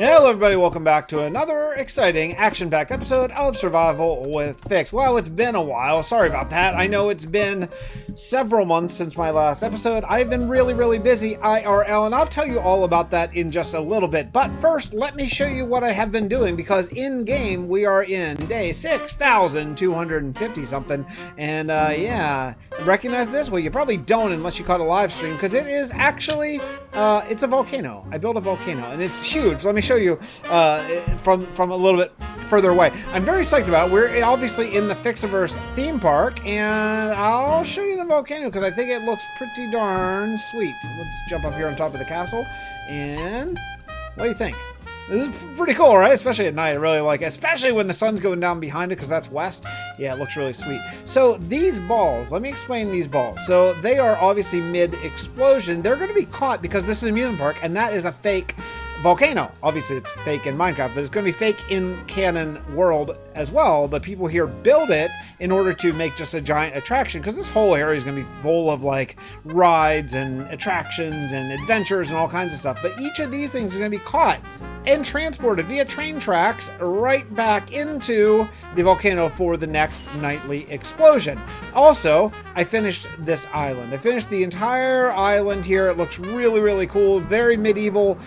Hello everybody, welcome back to another exciting action-packed episode of Survival with Fix. Well, it's been a while, sorry about that. I know it's been several months since my last episode. I've been really busy IRL, and I'll tell you all about that in just a little bit. But first, let me show you what I have been doing, because in-game we are in day 6,250 something. And yeah, recognize this? Well, you probably don't unless you caught a live stream, because it is actually, it's a volcano. I built a volcano, and it's huge. Let me show you from a little bit further away. I'm very psyched about it. We're obviously in the Fixxiverse theme park, and I'll show you the volcano because I think it looks pretty darn sweet. Let's jump up here on top of the castle, and what do you think? This is pretty cool, right? Especially at night. I really like it, especially when the sun's going down behind it, because that's west. Yeah, it looks really sweet. So these balls, let me explain these balls. So they are obviously mid-explosion. They're going to be caught because this is an amusement park, and that is a fake volcano. Obviously it's fake in Minecraft, but it's going to be fake in canon world as well. The people here build it in order to make just a giant attraction, because this whole area is going to be full of like rides and attractions and adventures and all kinds of stuff. But each of these things is going to be caught and transported via train tracks right back into the volcano for the next nightly explosion. Also, I finished this island. I finished the entire island here. It looks really cool. Very medieval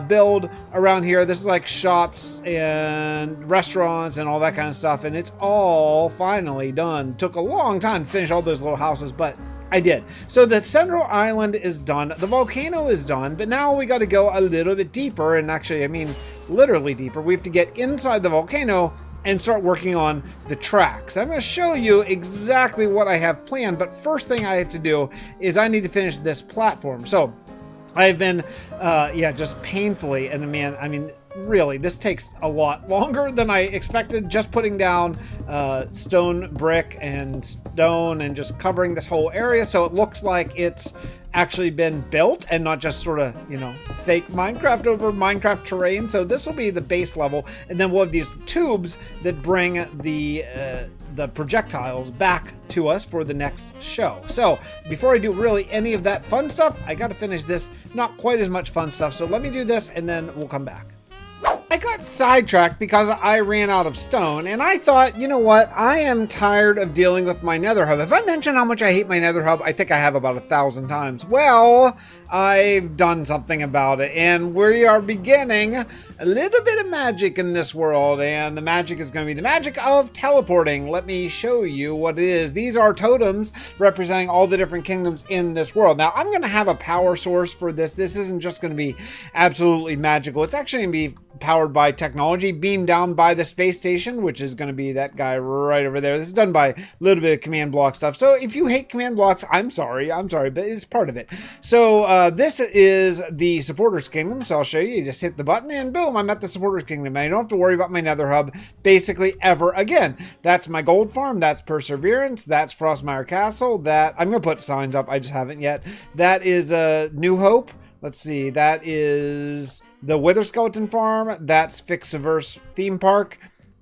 build around here. This is like shops and restaurants and all that kind of stuff, and it's all finally done. Took a long time to finish all those little houses, but I did. So the central island is done. The volcano is done, but now we got to go a little bit deeper, and actually, I mean, literally deeper. We have to get inside the volcano and start working on the tracks. I'm going to show you exactly what I have planned, but first thing I have to do is I need to finish this platform. So I've been, yeah, just painfully, and man, I mean, really, this takes a lot longer than I expected. Just putting down stone, brick, and stone, and just covering this whole area so it looks like it's actually been built and not just sort of, you know, fake Minecraft over Minecraft terrain. So this will be the base level, and then we'll have these tubes that bring the projectiles back to us for the next show. So before I do really any of that fun stuff, I got to finish this not quite as much fun stuff. So let me do this, and then we'll come back. I got sidetracked because I ran out of stone, and I thought, you know what? I am tired of dealing with my nether hub. If I mention how much I hate my nether hub, I think I have about 1,000 times. Well, I've done something about it, and we are beginning a little bit of magic in this world, and the magic is going to be the magic of teleporting. Let me show you what it is. These are totems representing all the different kingdoms in this world. Now, I'm going to have a power source for this. This isn't just going to be absolutely magical. It's actually going to be powered by technology, beamed down by the space station, which is going to be that guy right over there. This is done by a little bit of command block stuff. So if you hate command blocks, I'm sorry, but it's part of it. So this is the supporters kingdom. So I'll show you. You just hit the button and boom, I'm at the supporters kingdom. I don't have to worry about my nether hub basically ever again. That's my gold farm. That's perseverance. That's Frostmire Castle. That I'm going to put signs up. I just haven't yet. That is New Hope. Let's see. That is the Wither Skeleton Farm. That's Fixxiverse theme park.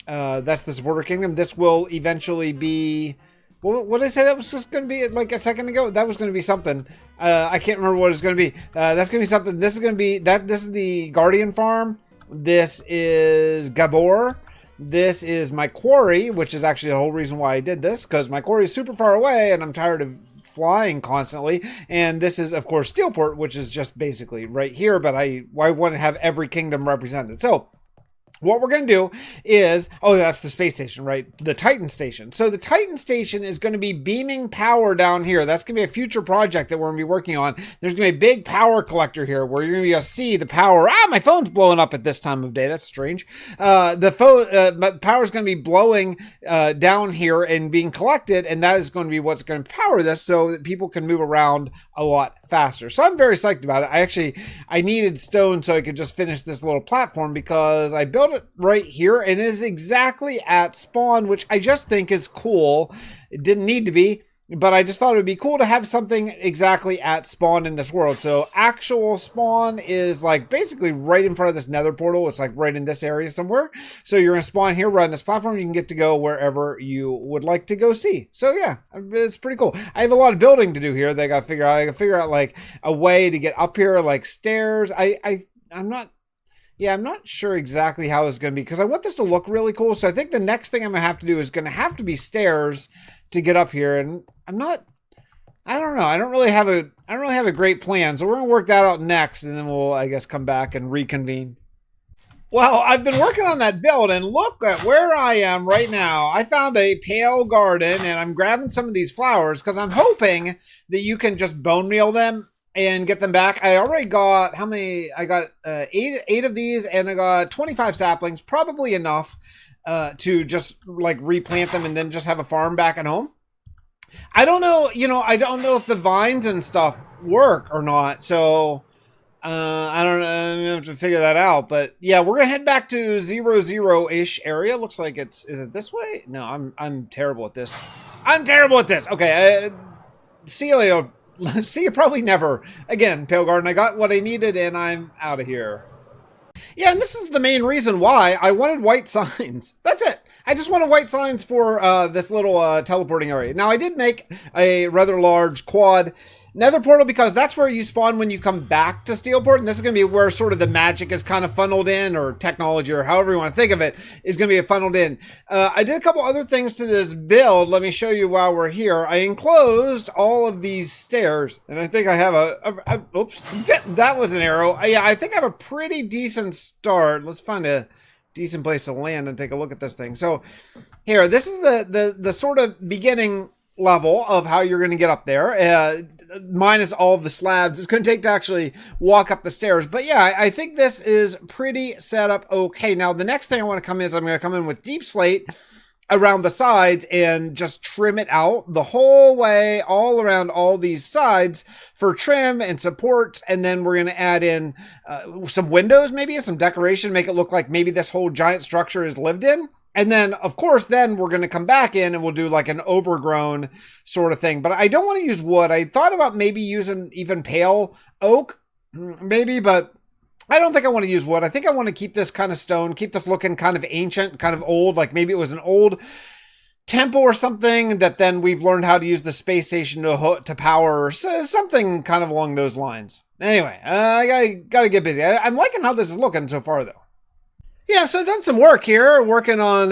That's the supporter kingdom. This will eventually be, what did I say that was just going to be like a second ago? That was going to be something. I can't remember what it's going to be. That's going to be something. This is going to be that. This is the Guardian Farm. This is Gabor. This is my quarry, which is actually the whole reason why I did this, because my quarry is super far away and I'm tired of flying constantly. And this is, of course, Steelport, which is just basically right here, but I want to have every kingdom represented. So what we're going to do is, oh, that's the space station, right? The Titan station. So the Titan station is going to be beaming power down here. That's going to be a future project that we're going to be working on. There's going to be a big power collector here where you're going to be able to see the power. My phone's blowing up at this time of day. That's strange. The power is going to be blowing down here and being collected, and that is going to be what's going to power this so that people can move around a lot faster. So I'm very psyched about it. I needed stone so I could just finish this little platform because I built it right here and it is exactly at spawn, which I just think is cool. It didn't need to be, but I just thought it would be cool to have something exactly at spawn in this world. So actual spawn is like basically right in front of this nether portal. It's like right in this area somewhere. So you're going to spawn here, right on this platform. You can get to go wherever you would like to go see. So yeah, it's pretty cool. I have a lot of building to do here. They got to figure out, like a way to get up here, like stairs. I'm not Yeah, I'm not sure exactly how it's going to be because I want this to look really cool. So I think the next thing I'm going to have to do is going to have to be stairs to get up here. And I don't know. I don't really have a great plan. So we're going to work that out next. And then we'll, I guess, come back and reconvene. Well, I've been working on that build and look at where I am right now. I found a pale garden and I'm grabbing some of these flowers because I'm hoping that you can just bone meal them and get them back. I already got, how many? I got eight of these and I got 25 saplings, probably enough to just like replant them and then just have a farm back at home. I don't know, I don't know if the vines and stuff work or not. So I don't know. I'm gonna have to figure that out. But yeah, we're gonna head back to 0-0-ish area. Looks like is it this way? No, I'm terrible at this. I'm terrible at this. Okay, see you later. See you probably never again. Pale Garden. I got what I needed, and I'm out of here. Yeah, and this is the main reason why I wanted white signs. That's it. I just wanted white signs for this little teleporting area. Now, I did make a rather large quad nether portal because that's where you spawn when you come back to Steelport, and this is going to be where sort of the magic is kind of funneled in, or technology, or however you want to think of it, is going to be funneled in. I did a couple other things to this build. Let me show you while we're here. I enclosed all of these stairs, and I think I have oops, that was an arrow. Yeah, I think I have a pretty decent start. Let's find a decent place to land and take a look at this thing. So here, this is the sort of beginning level of how you're going to get up there, minus all of the slabs it's going to take to actually walk up the stairs. But yeah, I think this is pretty set up okay. Now, the next thing I want to come in is I'm going to come in with deep slate around the sides and just trim it out the whole way, all around all these sides for trim and supports. And then we're going to add in some windows, maybe some decoration, make it look like maybe this whole giant structure is lived in. And then, of course, then we're going to come back in and we'll do like an overgrown sort of thing. But I don't want to use wood. I thought about maybe using even pale oak, maybe, but I don't think I want to use wood. I think I want to keep this kind of stone, keep this looking kind of ancient, kind of old, like maybe it was an old temple or something that then we've learned how to use the space station to power, or something kind of along those lines. Anyway, I got to get busy. I'm liking how this is looking so far, though. Yeah, so I've done some work here, working on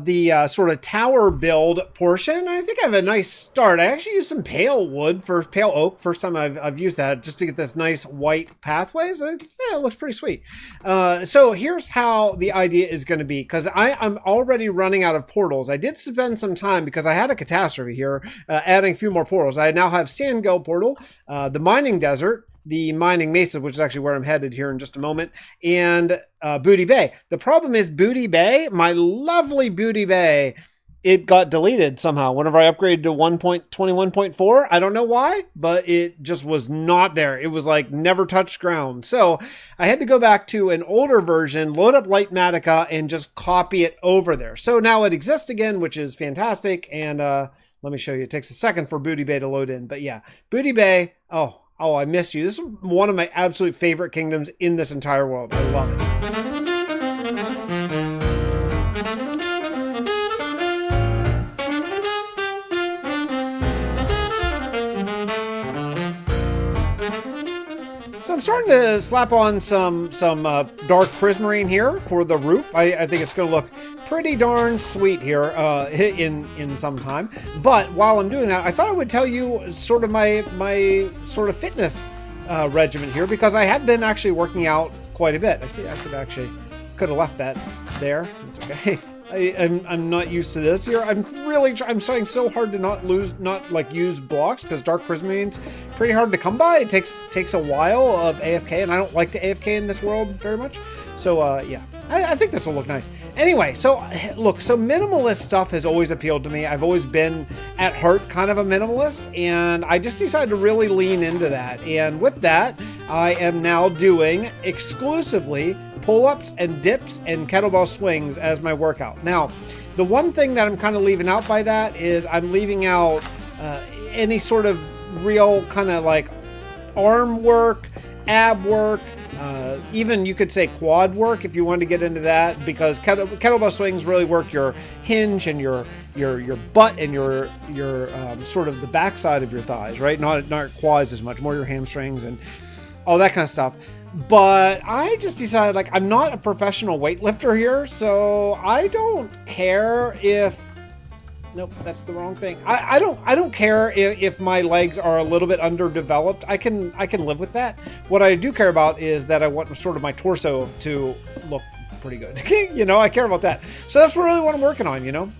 the sort of tower build portion. I think I have a nice start. I actually used some pale oak. First time I've used that just to get this nice white pathways. Yeah, it looks pretty sweet. So here's how the idea is going to be, because I'm already running out of portals. I did spend some time because I had a catastrophe here, adding a few more portals. I now have Sandgeld portal, the mining desert, the mining mesa, which is actually where I'm headed here in just a moment, and Booty Bay. The problem is Booty Bay, my lovely Booty Bay, it got deleted somehow whenever I upgraded to 1.21.4. I don't know why, but it just was not there. It was like never touched ground. So I had to go back to an older version, load up Lightmatica, and just copy it over there. So now it exists again, which is fantastic. And let me show you. It takes a second for Booty Bay to load in. But yeah, Booty Bay, oh, I missed you. This is one of my absolute favorite kingdoms in this entire world. I love it. So I'm starting to slap on some dark prismarine here for the roof. I think it's going to look pretty darn sweet here in some time. But while I'm doing that, I thought I would tell you sort of my sort of fitness regimen here, because I had been actually working out quite a bit. I see I could have left that there. It's okay. I'm not used to this here. I'm trying so hard to not use blocks, because dark prismarine's pretty hard to come by. It takes a while of AFK, and I don't like to AFK in this world very much. So yeah, I think this will look nice. Anyway, so look, so minimalist stuff has always appealed to me. I've always been at heart kind of a minimalist, and I just decided to really lean into that. And with that, I am now doing exclusively pull-ups and dips and kettlebell swings as my workout. Now, the one thing that I'm kind of leaving out by that is I'm leaving out any sort of real kind of like arm work, ab work, even you could say quad work if you want to get into that, because kettlebell swings really work your hinge and your butt and your sort of the backside of your thighs, right? Not quads as much, more your hamstrings and all that kind of stuff. But I just decided, like, I'm not a professional weightlifter here, so I don't care if... Nope, that's the wrong thing. I don't care if my legs are a little bit underdeveloped. I can live with that. What I do care about is that I want sort of my torso to look pretty good. You know, I care about that. So that's really what I'm working on, you know?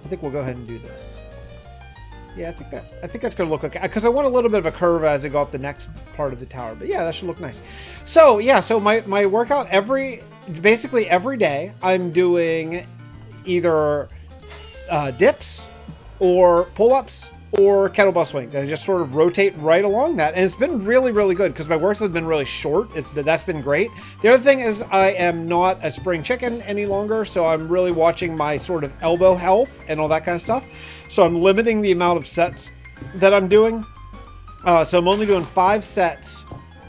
I think we'll go ahead and do this. Yeah, I think that's gonna look okay, because I want a little bit of a curve as I go up the next part of the tower. But yeah, that should look nice. So yeah, so my workout basically every day I'm doing either dips or pull-ups or kettlebell swings, and I just sort of rotate right along that, and it's been really, really good because my works have been really short. That's been great. The other thing is I am not a spring chicken any longer, so I'm really watching my sort of elbow health and all that kind of stuff. So I'm limiting the amount of sets that I'm doing. So I'm only doing 5 sets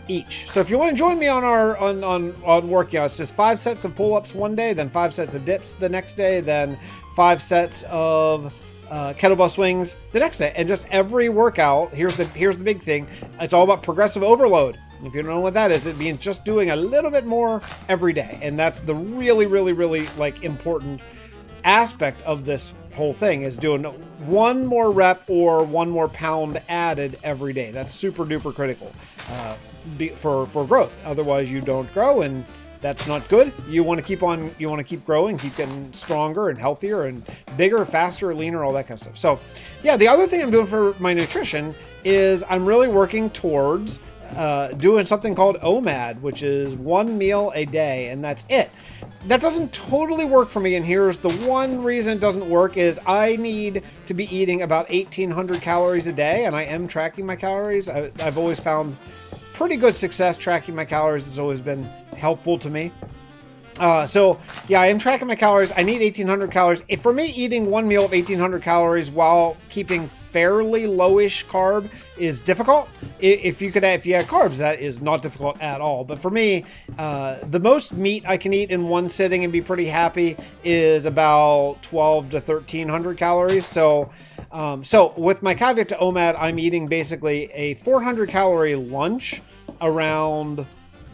each. So if you want to join me on our on working out, it's just 5 sets of pull-ups one day, then 5 sets of dips the next day, then 5 sets of kettlebell swings the next day, and just every workout. Here's the big thing. It's all about progressive overload. If you don't know what that is, it means just doing a little bit more every day, and that's the really, really, really like important aspect of this whole thing, is doing 1 more rep or 1 more pound added every day. That's super duper critical for growth. Otherwise, you don't grow, and that's not good. You want to keep growing, keep getting stronger and healthier and bigger, faster, leaner, all that kind of stuff. So yeah, the other thing I'm doing for my nutrition is I'm really working towards doing something called OMAD, which is 1 meal a day, and that's it. That doesn't totally work for me, and here's the one reason it doesn't work is I need to be eating about 1,800 calories a day, and I am tracking my calories. I've always found pretty good success tracking my calories. Has always been helpful to me. So yeah, I am tracking my calories. I need 1,800 calories. For me, eating 1 meal of 1,800 calories while keeping fairly lowish carb is difficult. If you add carbs, that is not difficult at all. But for me, the most meat I can eat in one sitting and be pretty happy is about 1,200 to 1,300 calories. So with my caveat to OMAD, I'm eating basically a 400 calorie lunch around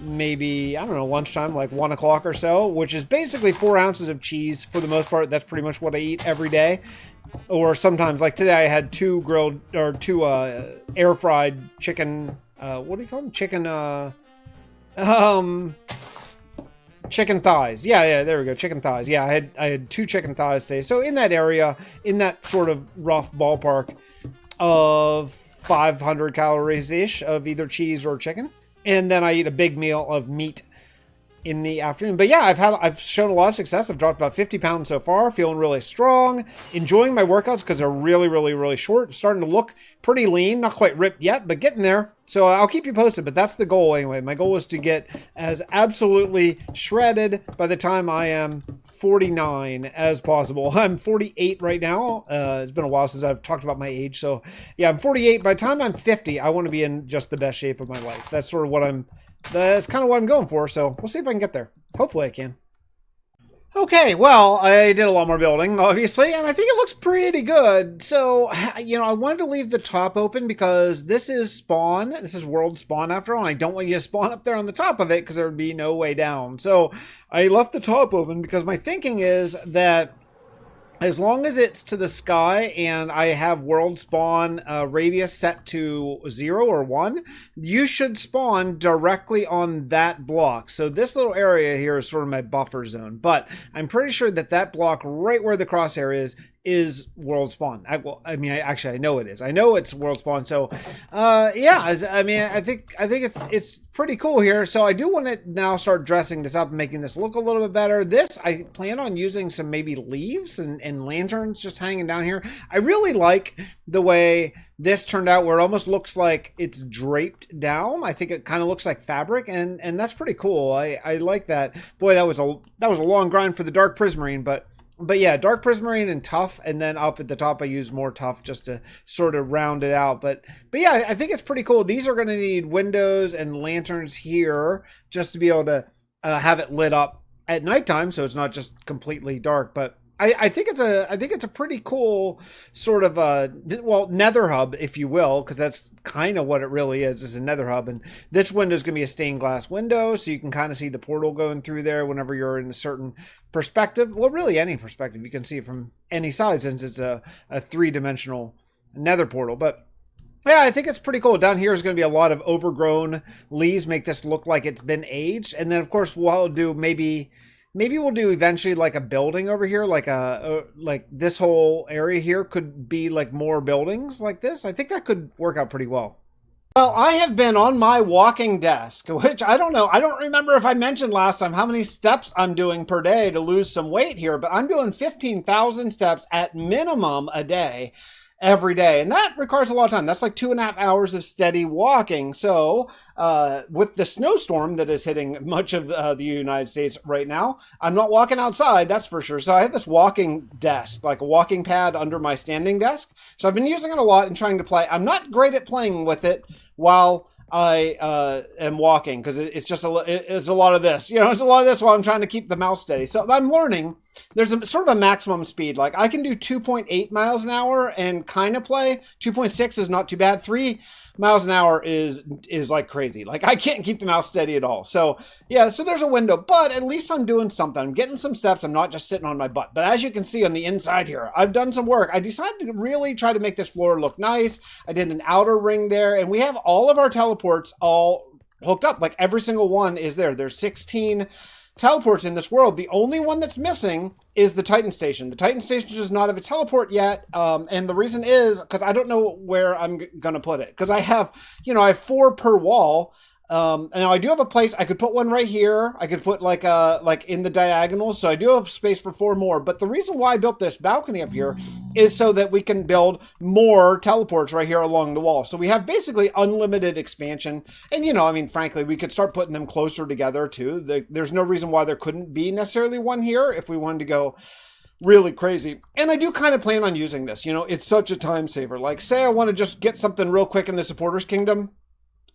maybe, I don't know, lunchtime, like 1 o'clock or so, which is basically 4 ounces of cheese for the most part. That's pretty much what I eat every day. Or sometimes, like today, I had 2 air fried chicken, what do you call them? Chicken thighs. Yeah, there we go. Chicken thighs. Yeah, I had 2 chicken thighs today. So in that area, in that sort of rough ballpark of 500 calories-ish of either cheese or chicken. And then I eat a big meal of meat in the afternoon. But yeah, I've shown a lot of success. I've dropped about 50 pounds so far, feeling really strong, enjoying my workouts because they're really, really, really short, starting to look pretty lean, not quite ripped yet, but getting there. So I'll keep you posted, but that's the goal anyway. My goal is to get as absolutely shredded by the time I am 49 as possible. I'm 48 right now. It's been a while since I've talked about my age. So yeah, I'm 48. By the time I'm 50, I want to be in just the best shape of my life. That's sort of that's kind of what I'm going for. So we'll see if I can get there. Hopefully I can. Okay, well, I did a lot more building, obviously, and I think it looks pretty good. So, you know, I wanted to leave the top open because this is spawn. This is world spawn after all, and I don't want you to spawn up there on the top of it because there would be no way down. So I left the top open because my thinking is that as long as it's to the sky and I have world spawn radius set to 0 or 1, you should spawn directly on that block. So this little area here is sort of my buffer zone, but I'm pretty sure that block right where the crosshair is world spawn. I know it is. I know it's world spawn. So, yeah, I think it's pretty cool here. So I do want to now start dressing this up and making this look a little bit better. I plan on using some maybe leaves and lanterns just hanging down here. I really like the way this turned out, where it almost looks like it's draped down. I think it kind of looks like fabric, and that's pretty cool. I like that. Boy, that was a long grind for the dark prismarine, but yeah, dark prismarine and tough, and then up at the top I use more tough just to sort of round it out. But yeah, I think it's pretty cool. These are going to need windows and lanterns here just to be able to have it lit up at nighttime, so it's not just completely dark. But I think it's a pretty cool sort of nether hub, if you will, because that's kind of what it really is a nether hub. And this window is going to be a stained glass window, so you can kind of see the portal going through there whenever you're in a certain perspective. Well, really any perspective, you can see it from any side since it's a 3-dimensional nether portal. But yeah, I think it's pretty cool. Down here is going to be a lot of overgrown leaves, make this look like it's been aged. And then, of course, we'll do maybe we'll do eventually like a building over here, like like this whole area here could be like more buildings like this. I think that could work out pretty well. Well, I have been on my walking desk, which I don't know. I don't remember if I mentioned last time how many steps I'm doing per day to lose some weight here, but I'm doing 15,000 steps at minimum a day. Every day, and that requires a lot of time. That's like 2.5 hours of steady walking. So with the snowstorm that is hitting much of the United States right now, I'm not walking outside, that's for sure. So I have this walking desk, like a walking pad under my standing desk. So I've been using it a lot and trying to play. I'm not great at playing with it while I am walking, because it's a lot of this. It's a lot of this while I'm trying to keep the mouse steady. So I'm learning. There's a sort of a maximum speed. Like I can do 2.8 miles an hour and kind of play. 2.6 is not too bad. 3 miles an hour is like crazy. Like I can't keep the mouse steady at all. So yeah, so there's a window, but at least I'm doing something. I'm getting some steps. I'm not just sitting on my butt. But as you can see on the inside here, I've done some work. I decided to really try to make this floor look nice. I did an outer ring there, and we have all of our teleports all hooked up. Like every single one is there. There's 16 teleports in this world. The only one that's missing is the Titan Station. The Titan Station does not have a teleport yet, and the reason is because I don't know where I'm going to put it. Because I have 4 per wall. And now I do have a place. I could put one right here. I could put like in the diagonals. So I do have space for 4 more. But the reason why I built this balcony up here is so that we can build more teleports right here along the wall. So we have basically unlimited expansion. And frankly, we could start putting them closer together too. There's no reason why there couldn't be necessarily one here if we wanted to go really crazy. And I do kind of plan on using this. It's such a time saver. Like say I want to just get something real quick in the Supporters Kingdom.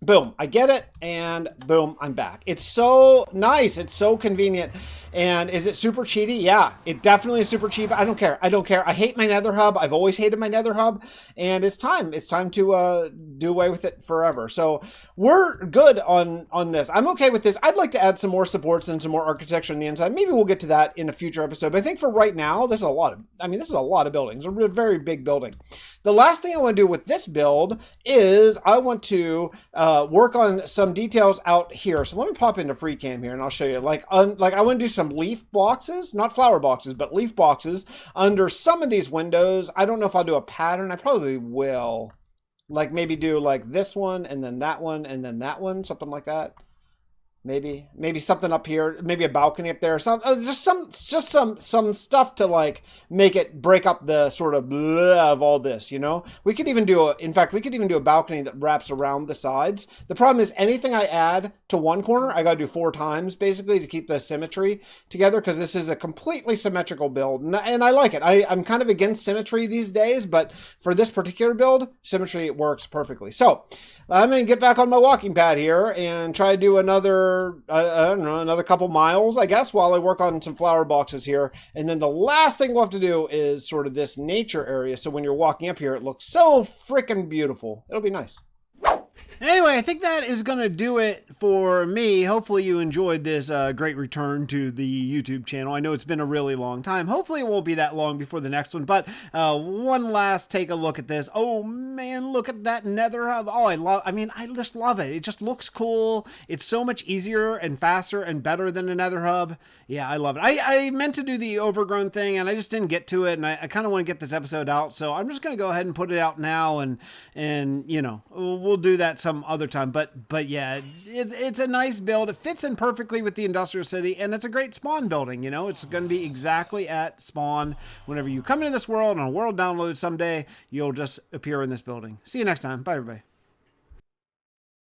Boom, I get it, and boom, I'm back. It's so nice. It's so convenient. And is it super cheaty? Yeah, it definitely is super cheap. I don't care. I hate my nether hub. I've always hated my nether hub, and it's time. It's time to do away with it forever. So we're good on this. I'm okay with this. I'd like to add some more supports and some more architecture on the inside. Maybe we'll get to that in a future episode. But I think for right now, this is a lot of buildings. A very big building. The last thing I want to do with this build is I want to work on some details out here. So let me pop into free cam here and I'll show you. Like I want to do some leaf boxes, not flower boxes, but leaf boxes under some of these windows. I don't know if I'll do a pattern. I probably will. Like maybe do like this one and then that one and then that one, something like that. Maybe something up here, maybe a balcony up there, just some stuff to like make it break up the sort of blah of all this, We could even do a balcony that wraps around the sides. The problem is anything I add to one corner, I got to do 4 times basically to keep the symmetry together, because this is a completely symmetrical build, and I like it. I'm kind of against symmetry these days, but for this particular build, symmetry works perfectly. So I'm going to get back on my walking pad here and try to do another couple miles, I guess, while I work on some flower boxes here. And then the last thing we'll have to do is sort of this nature area. So when you're walking up here, it looks so freaking beautiful. It'll be nice. Anyway, I think that is going to do it for me. Hopefully you enjoyed this great return to the YouTube channel. I know it's been a really long time. Hopefully it won't be that long before the next one. But one last take a look at this. Oh man, look at that nether hub. Oh, I just love it. It just looks cool. It's so much easier and faster and better than a nether hub. Yeah, I love it. I meant to do the overgrown thing and I just didn't get to it. And I kind of want to get this episode out. So I'm just going to go ahead and put it out now. And we'll do that some other time, but yeah, it's a nice build. It fits in perfectly with the industrial city, and it's a great spawn building. It's going to be exactly at spawn. Whenever you come into this world on a world download someday, you'll just appear in this building. See you next time. Bye, everybody.